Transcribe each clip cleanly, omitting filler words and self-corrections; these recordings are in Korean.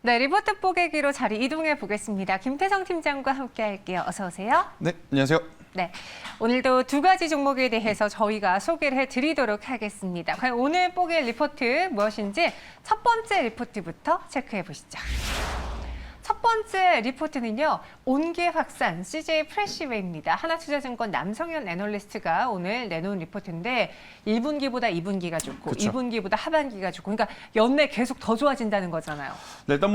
네, 리포트 뽀개기로 자리 이동해 보겠습니다. 김태성 팀장과 함께 할게요. 어서 오세요. 네, 안녕하세요. 네, 오늘도 두 가지 종목에 대해서 저희가 소개를 해드리도록 하겠습니다. 과연 오늘 뽀개 리포트 무엇인지 첫 번째 리포트부터 체크해 보시죠. 첫 번째 리포트는요, 온계 확산 CJ 프레시웨이입니다. 하나투자증권 남성현 애널리스트가 오늘 내놓은 리포트인데 1분기보다 2분기가 좋고 그쵸. 2분기보다 하반기가 좋고, 그러니까 연내 계속 더 좋아진다는 거잖아요. 네, 일단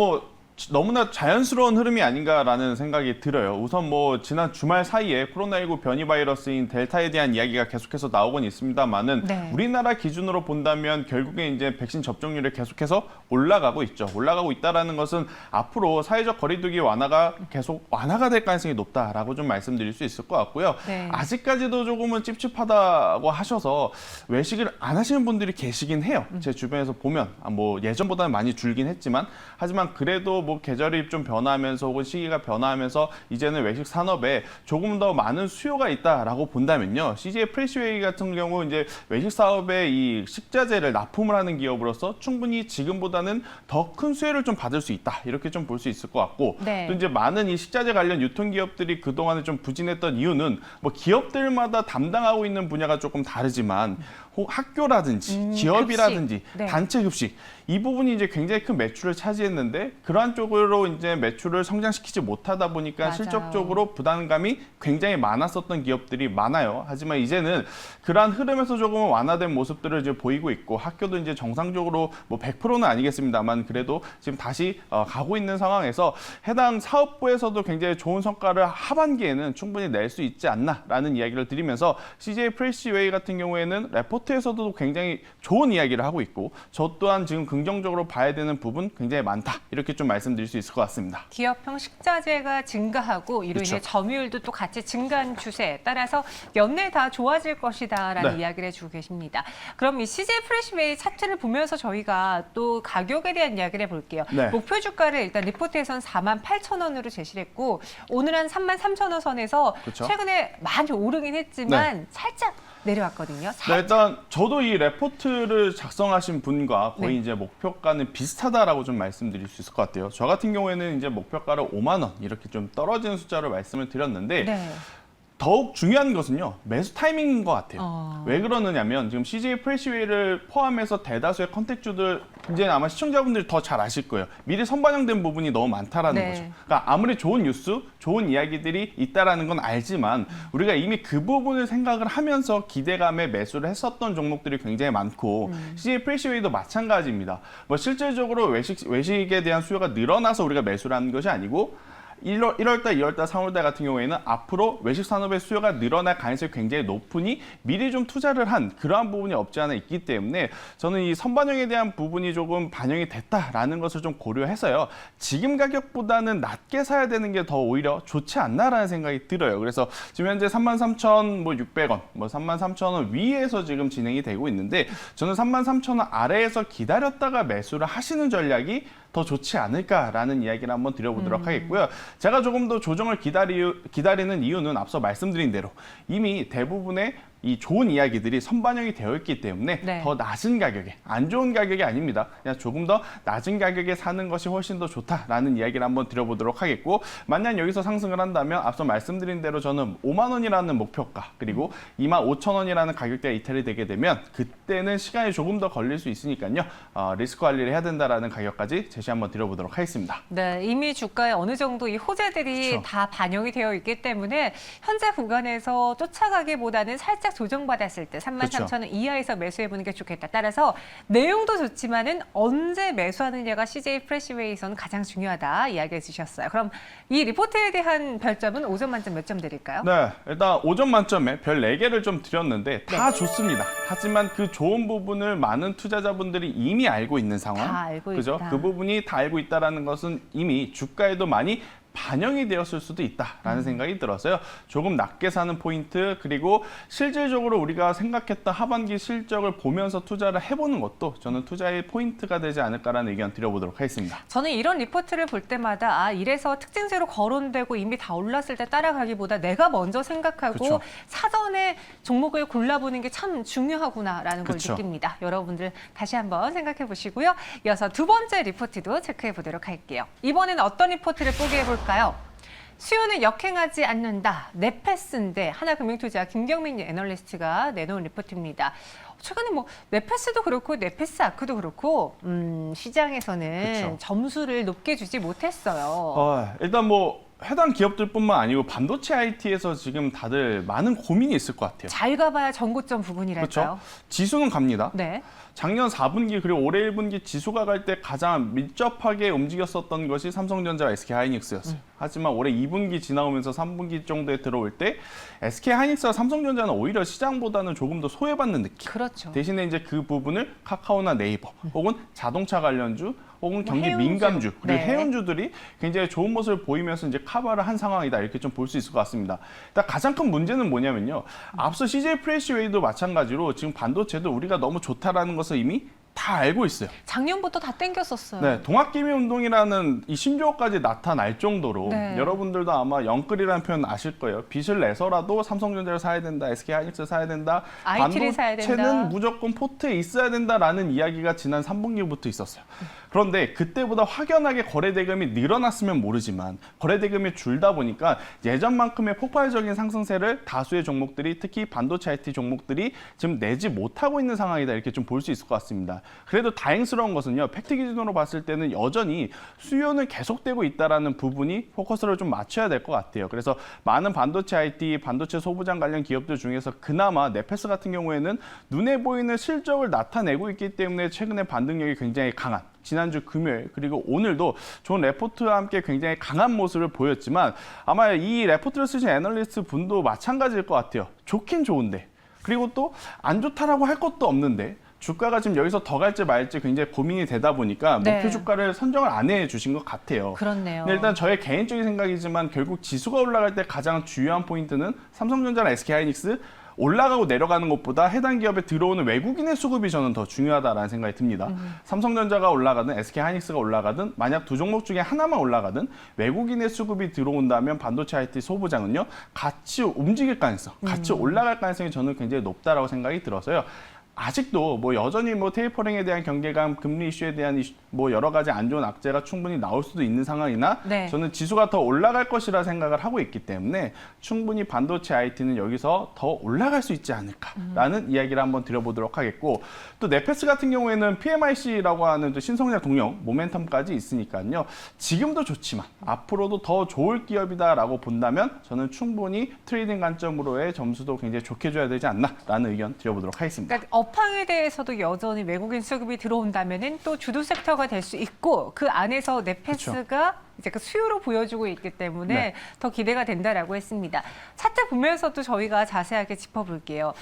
너무나 자연스러운 흐름이 아닌가라는 생각이 들어요. 우선 지난 주말 사이에 코로나19 변이 바이러스인 델타에 대한 이야기가 계속해서 나오곤 있습니다만은 네. 우리나라 기준으로 본다면 결국에 이제 백신 접종률이 계속해서 올라가고 있죠. 올라가고 있다라는 것은 앞으로 사회적 거리두기 완화가 계속 완화가 될 가능성이 높다라고 좀 말씀드릴 수 있을 것 같고요. 네. 아직까지도 조금은 찝찝하다고 하셔서 외식을 안 하시는 분들이 계시긴 해요. 제 주변에서 보면 예전보다는 많이 줄긴 했지만 하지만 그래도 계절이 좀 변화하면서 혹은 시기가 변화하면서 이제는 외식 산업에 조금 더 많은 수요가 있다라고 본다면요. CJ 프레시웨이 같은 경우 이제 외식 사업에 이 식자재를 납품을 하는 기업으로서 충분히 지금보다는 더 큰 수혜를 좀 받을 수 있다. 이렇게 좀 볼 수 있을 것 같고 네. 또 이제 많은 이 식자재 관련 유통 기업들이 그동안에 좀 부진했던 이유는 기업들마다 담당하고 있는 분야가 조금 다르지만 학교라든지 기업이라든지 급식. 네. 단체 급식 이 부분이 이제 굉장히 큰 매출을 차지했는데 그러한 쪽으로 이제 매출을 성장시키지 못하다 보니까 맞아요. 실적적으로 부담감이 굉장히 많았었던 기업들이 많아요. 하지만 이제는 그러한 흐름에서 조금 완화된 모습들을 이제 보이고 있고 학교도 이제 정상적으로 100%는 아니겠습니다만 그래도 지금 다시 가고 있는 상황에서 해당 사업부에서도 굉장히 좋은 성과를 하반기에는 충분히 낼 수 있지 않나라는 이야기를 드리면서 CJ 프레시웨이 같은 경우에는 레포트에서도 굉장히 좋은 이야기를 하고 있고 저 또한 지금 긍정적으로 봐야 되는 부분 굉장히 많다. 이렇게 좀 말씀드릴 수 있을 것 같습니다. 기업형 식자재가 증가하고 이로 인해 그쵸. 점유율도 또 같이 증가한 추세에 따라서 연내 다 좋아질 것이다라는 네. 이야기를 해주고 계십니다. 그럼 이 CJ 프레시웨이 차트를 보면서 저희가 또 가격에 대한 이야기를 해볼게요. 네. 목표 주가를 일단 리포트에선 48,000원으로 제시를 했고 오늘 한 33,000원 선에서 그쵸. 최근에 많이 오르긴 했지만 살짝 내려왔거든요. 네, 일단 저도 이 레포트를 작성하신 분과 거의 네. 이제 목표가는 비슷하다라고 좀 말씀드릴 수 있을 것 같아요. 저 같은 경우에는 이제 목표가를 5만 원 이렇게 좀 떨어지는 숫자로 말씀을 드렸는데 네. 더욱 중요한 것은요, 매수 타이밍인 것 같아요. 왜 그러느냐면 지금 CJ 프레시웨이를 포함해서 대다수의 컨택주들 이제 아마 시청자분들이 더 잘 아실 거예요. 미리 선반영된 부분이 너무 많다라는 네. 거죠. 그러니까 아무리 좋은 뉴스, 좋은 이야기들이 있다라는 건 알지만 우리가 이미 그 부분을 생각을 하면서 기대감에 매수를 했었던 종목들이 굉장히 많고 CJ 프레시웨이도 마찬가지입니다. 실질적으로 외식에 대한 수요가 늘어나서 우리가 매수를 하는 것이 아니고 1월달, 2월달, 3월달 같은 경우에는 앞으로 외식 산업의 수요가 늘어날 가능성이 굉장히 높으니 미리 좀 투자를 한 그러한 부분이 없지 않아 있기 때문에 저는 이 선반영에 대한 부분이 조금 반영이 됐다라는 것을 좀 고려해서요. 지금 가격보다는 낮게 사야 되는 게 더 오히려 좋지 않나라는 생각이 들어요. 그래서 지금 현재 33,600원, 33,000원 위에서 지금 진행이 되고 있는데 저는 33,000원 아래에서 기다렸다가 매수를 하시는 전략이 더 좋지 않을까라는 이야기를 한번 드려보도록 하겠고요. 제가 조금 더 조정을 기다리는 이유는 앞서 말씀드린 대로 이미 대부분의 이 좋은 이야기들이 선반영이 되어 있기 때문에 네. 더 낮은 가격에, 안 좋은 가격이 아닙니다. 그냥 조금 더 낮은 가격에 사는 것이 훨씬 더 좋다라는 이야기를 한번 드려보도록 하겠고 만약 여기서 상승을 한다면 앞서 말씀드린 대로 저는 5만 원이라는 목표가 그리고 25,000원이라는 가격대가 이탈이 되게 되면 그때는 시간이 조금 더 걸릴 수 있으니까요. 리스크 관리를 해야 된다라는 가격까지 제시 한번 드려보도록 하겠습니다. 네, 이미 주가에 어느 정도 이 호재들이 그쵸. 다 반영이 되어 있기 때문에 현재 구간에서 쫓아가기보다는 살짝 조정받았을 때 33,000원 이하에서 매수해보는 게 좋겠다. 따라서 내용도 좋지만은 언제 매수하느냐가 CJ 프레시웨이에서는 가장 중요하다 이야기해 주셨어요. 그럼 이 리포트에 대한 별점은 5점 만점 몇 점 드릴까요? 네, 일단 5점 만점에 별 4개를 좀 드렸는데 다 좋습니다. 하지만 그 좋은 부분을 많은 투자자분들이 이미 알고 있는 상황. 다 알고 그죠? 있다. 그 부분이 다 알고 있다는 것은 이미 주가에도 많이 반영이 되었을 수도 있다라는 생각이 들어서요. 조금 낮게 사는 포인트 그리고 실질적으로 우리가 생각했던 하반기 실적을 보면서 투자를 해보는 것도 저는 투자의 포인트가 되지 않을까라는 의견 드려보도록 하겠습니다. 저는 이런 리포트를 볼 때마다 이래서 특징세로 거론되고 이미 다 올랐을 때 따라가기보다 내가 먼저 생각하고 그쵸. 사전에 종목을 골라보는 게 참 중요하구나라는 걸 그쵸. 느낍니다. 여러분들 다시 한번 생각해 보시고요. 이어서 두 번째 리포트도 체크해 보도록 할게요. 이번에는 어떤 리포트를 뽀개해 볼까요? 수요는 역행하지 않는다. 네페스인데 하나금융투자 김경민 애널리스트가 내놓은 리포트입니다. 최근에 뭐 네페스도 그렇고 네페스 아크도 그렇고 시장에서는 그쵸. 점수를 높게 주지 못했어요. 일단 뭐 해당 기업들뿐만 아니고 반도체 IT에서 지금 다들 많은 고민이 있을 것 같아요. 잘 가봐야 전고점 부분이랄까요? 그렇죠. 지수는 갑니다. 네. 작년 4분기 그리고 올해 1분기 지수가 갈 때 가장 밀접하게 움직였었던 것이 삼성전자와 SK하이닉스였어요. 하지만 올해 2분기 지나오면서 3분기 정도에 들어올 때 SK하이닉스와 삼성전자는 오히려 시장보다는 조금 더 소외받는 느낌. 그렇죠. 대신에 이제 그 부분을 카카오나 네이버 혹은 자동차 관련주 혹은 경기 해운주. 민감주 그리고 네. 해운주들이 굉장히 좋은 모습을 보이면서 이제 커버를 한 상황이다 이렇게 좀 볼 수 있을 것 같습니다. 일단 가장 큰 문제는 뭐냐면요. 앞서 CJ 프레시웨이도 마찬가지로 지금 반도체도 우리가 너무 좋다라는 것을 이미 다 알고 있어요. 작년부터 다 땡겼었어요. 네, 동학기미운동이라는 이 신조어까지 나타날 정도로 네. 여러분들도 아마 영끌이라는 표현 아실 거예요. 빚을 내서라도 삼성전자를 사야 된다, SK하이닉스 사야 된다, IT를 사야 된다. 반도체는 무조건 포트에 있어야 된다라는 이야기가 지난 3분기부터 있었어요. 그런데 그때보다 확연하게 거래대금이 늘어났으면 모르지만 거래대금이 줄다 보니까 예전만큼의 폭발적인 상승세를 다수의 종목들이 특히 반도체 IT 종목들이 지금 내지 못하고 있는 상황이다 이렇게 좀 볼 수 있을 것 같습니다. 그래도 다행스러운 것은요. 팩트 기준으로 봤을 때는 여전히 수요는 계속되고 있다는 부분이 포커스를 좀 맞춰야 될 것 같아요. 그래서 많은 반도체 IT, 반도체 소부장 관련 기업들 중에서 그나마 네페스 같은 경우에는 눈에 보이는 실적을 나타내고 있기 때문에 최근에 반등력이 굉장히 강한 지난주 금요일 그리고 오늘도 좋은 레포트와 함께 굉장히 강한 모습을 보였지만 아마 이 레포트를 쓰신 애널리스트 분도 마찬가지일 것 같아요. 좋긴 좋은데 그리고 또 안 좋다라고 할 것도 없는데 주가가 지금 여기서 더 갈지 말지 굉장히 고민이 되다 보니까 네. 목표 주가를 선정을 안 해주신 것 같아요. 그렇네요. 근데 일단 저의 개인적인 생각이지만 결국 지수가 올라갈 때 가장 중요한 포인트는 삼성전자나 SK하이닉스 올라가고 내려가는 것보다 해당 기업에 들어오는 외국인의 수급이 저는 더 중요하다라는 생각이 듭니다. 삼성전자가 올라가든 SK하이닉스가 올라가든 만약 두 종목 중에 하나만 올라가든 외국인의 수급이 들어온다면 반도체 IT 소부장은요 같이 움직일 가능성, 같이 올라갈 가능성이 저는 굉장히 높다라고 생각이 들어서요. 아직도 뭐 여전히 뭐 테이퍼링에 대한 경계감, 금리 이슈에 대한 뭐 여러 가지 안 좋은 악재가 충분히 나올 수도 있는 상황이나 네. 저는 지수가 더 올라갈 것이라 생각을 하고 있기 때문에 충분히 반도체 IT는 여기서 더 올라갈 수 있지 않을까라는 이야기를 한번 드려보도록 하겠고 또 네페스 같은 경우에는 PMIC라고 하는 또 신성장 동력 모멘텀까지 있으니까요. 지금도 좋지만 앞으로도 더 좋을 기업이다라고 본다면 저는 충분히 트레이딩 관점으로의 점수도 굉장히 좋게 줘야 되지 않나라는 의견 드려보도록 하겠습니다. 그러니까 업황에 대해서도 여전히 외국인 수급이 들어온다면은 또 주도 섹터가 될 수 있고 그 안에서 네페스가 이제 그 수요로 보여주고 있기 때문에 네. 더 기대가 된다라고 했습니다. 차트 보면서도 저희가 자세하게 짚어볼게요.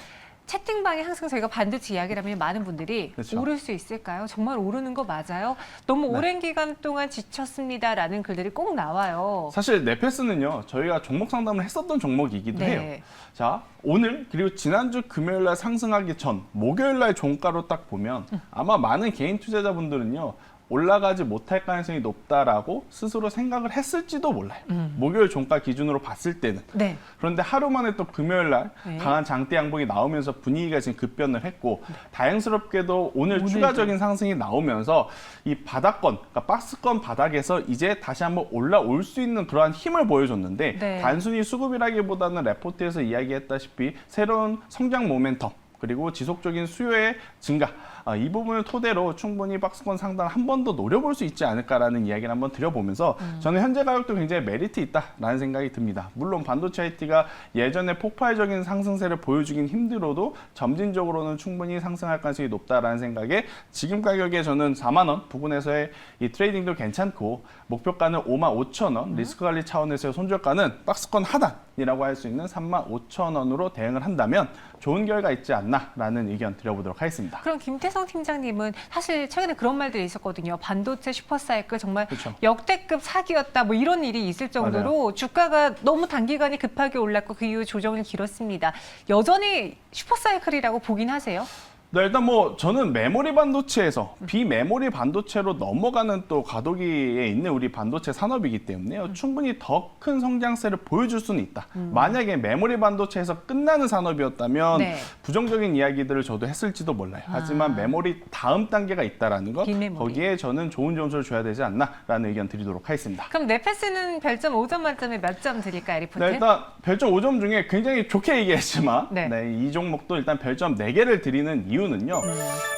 채팅방에 항상 저희가 반도체 이야기를 하면 많은 분들이 그렇죠. 오를 수 있을까요? 정말 오르는 거 맞아요? 너무 네. 오랜 기간 동안 지쳤습니다라는 글들이 꼭 나와요. 사실 네페스는요 저희가 종목 상담을 했었던 종목이기도 네. 해요. 자 오늘 그리고 지난주 금요일 날 상승하기 전 목요일 날 종가로 딱 보면 아마 많은 개인 투자자분들은요 올라가지 못할 가능성이 높다라고 스스로 생각을 했을지도 몰라요. 목요일 종가 기준으로 봤을 때는. 네. 그런데 하루 만에 또 금요일 날 네. 강한 장대 양봉이 나오면서 분위기가 지금 급변을 했고 다행스럽게도 오늘 오늘도. 추가적인 상승이 나오면서 이 바닥권, 그러니까 박스권 바닥에서 이제 다시 한번 올라올 수 있는 그러한 힘을 보여줬는데 네. 단순히 수급이라기보다는 레포트에서 이야기했다시피 새로운 성장 모멘텀 그리고 지속적인 수요의 증가 이 부분을 토대로 충분히 박스권 상단 한 번 더 노려볼 수 있지 않을까라는 이야기를 한번 드려보면서 저는 현재 가격도 굉장히 메리트 있다라는 생각이 듭니다. 물론 반도체 IT가 예전에 폭발적인 상승세를 보여주긴 힘들어도 점진적으로는 충분히 상승할 가능성이 높다라는 생각에 지금 가격에 저는 4만 원 부근에서의 이 트레이딩도 괜찮고 목표가는 5만 5천 원 리스크 관리 차원에서의 손절가는 박스권 하단 이라고 할 수 있는 35,000원으로 대응을 한다면 좋은 결과 있지 않나라는 의견 드려보도록 하겠습니다. 그럼 김태성 팀장님은 사실 최근에 그런 말들이 있었거든요. 반도체 슈퍼사이클 정말 그렇죠. 역대급 사기였다. 뭐 이런 일이 있을 정도로 주가가 너무 단기간에 급하게 올랐고 그 이후 조정이 길었습니다. 여전히 슈퍼사이클이라고 보긴 하세요? 네, 일단 뭐 저는 메모리 반도체에서 비메모리 반도체로 넘어가는 또 과도기에 있는 우리 반도체 산업이기 때문에요. 충분히 더 큰 성장세를 보여줄 수는 있다. 만약에 메모리 반도체에서 끝나는 산업이었다면 네. 부정적인 이야기들을 저도 했을지도 몰라요. 하지만 메모리 다음 단계가 있다라는 것, 비메모리. 거기에 저는 좋은 점수를 줘야 되지 않나라는 의견 드리도록 하겠습니다. 그럼 네페스는 별점 5점 만점에 몇 점 드릴까요, 리포트? 네, 일단 별점 5점 중에 굉장히 좋게 얘기했지만 네. 이 종목도 일단 별점 4개를 드리는 이유는요.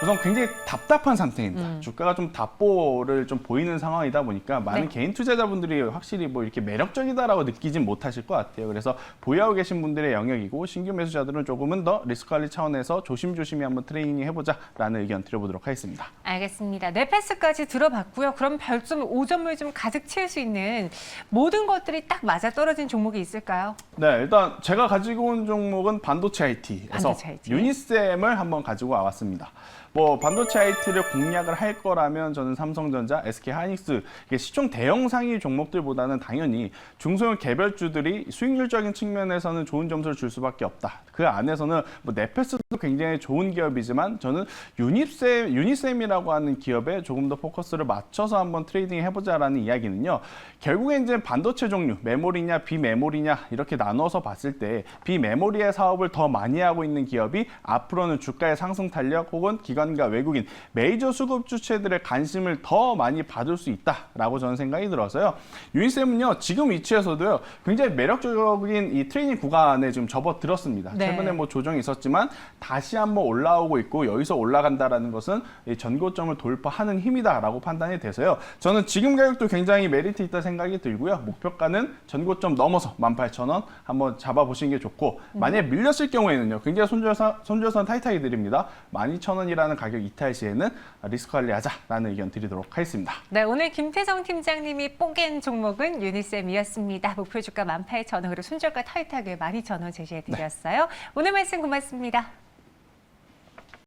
우선 굉장히 답답한 상태입니다. 주가가 좀 답보를 좀 보이는 상황이다 보니까 많은 네. 개인 투자자분들이 확실히 뭐 이렇게 매력적이다라고 느끼진 못하실 것 같아요. 그래서 보유하고 계신 분들의 영역이고 신규 매수자들은 조금은 더 리스크 관리 차원에서 조심조심히 한번 트레이닝 해보자라는 의견 드려보도록 하겠습니다. 알겠습니다. 네페스까지 들어봤고요. 그럼 별점 5점을 좀 가득 채울 수 있는 모든 것들이 딱 맞아떨어진 종목이 있을까요? 네, 일단 제가 가지고 온 종목은 반도체 IT에서 반도체 IT. 유니셈을 한번 가지고 와봤습니다. 뭐 반도체 IT를 공략을 할 거라면 저는 삼성전자, SK하이닉스 이게 시총 대형 상위 종목들보다는 당연히 중소형 개별주들이 수익률적인 측면에서는 좋은 점수를 줄 수밖에 없다. 그 안에서는 뭐 네페스도 굉장히 좋은 기업이지만 저는 유니셈이라고 하는 기업에 조금 더 포커스를 맞춰서 한번 트레이딩 해보자라는 이야기는요. 결국에 이제 반도체 종류, 메모리냐 비메모리냐 이렇게 나눠서 봤을 때 비메모리의 사업을 더 많이 하고 있는 기업이 앞으로는 주가의 상승 탄력 혹은 기관과 외국인 메이저 수급 주체들의 관심을 더 많이 받을 수 있다라고 저는 생각이 들어서요. 유니셈은요 지금 위치에서도요 굉장히 매력적인 이 트레이닝 구간에 지금 접어들었습니다. 네. 최근에 뭐 조정이 있었지만 다시 한번 올라오고 있고 여기서 올라간다라는 것은 이 전고점을 돌파하는 힘이다라고 판단이 돼서요. 저는 지금 가격도 굉장히 메리트 있다 생각이 들고요. 목표가는 전고점 넘어서 18,000원 한번 잡아보시는 게 좋고 만약에 밀렸을 경우에는요. 굉장히 손절선 타이트하게 드립니다. 12,000원이라는 가격 이탈 시에는 리스크 관리하자라는 의견 드리도록 하겠습니다. 네, 오늘 김태성 팀장님이 뽀갠 종목은 유니셈이었습니다. 목표 주가 18,000원으로 손절가 타이트하게 12,000원 제시해드렸어요. 오늘 말씀 고맙습니다.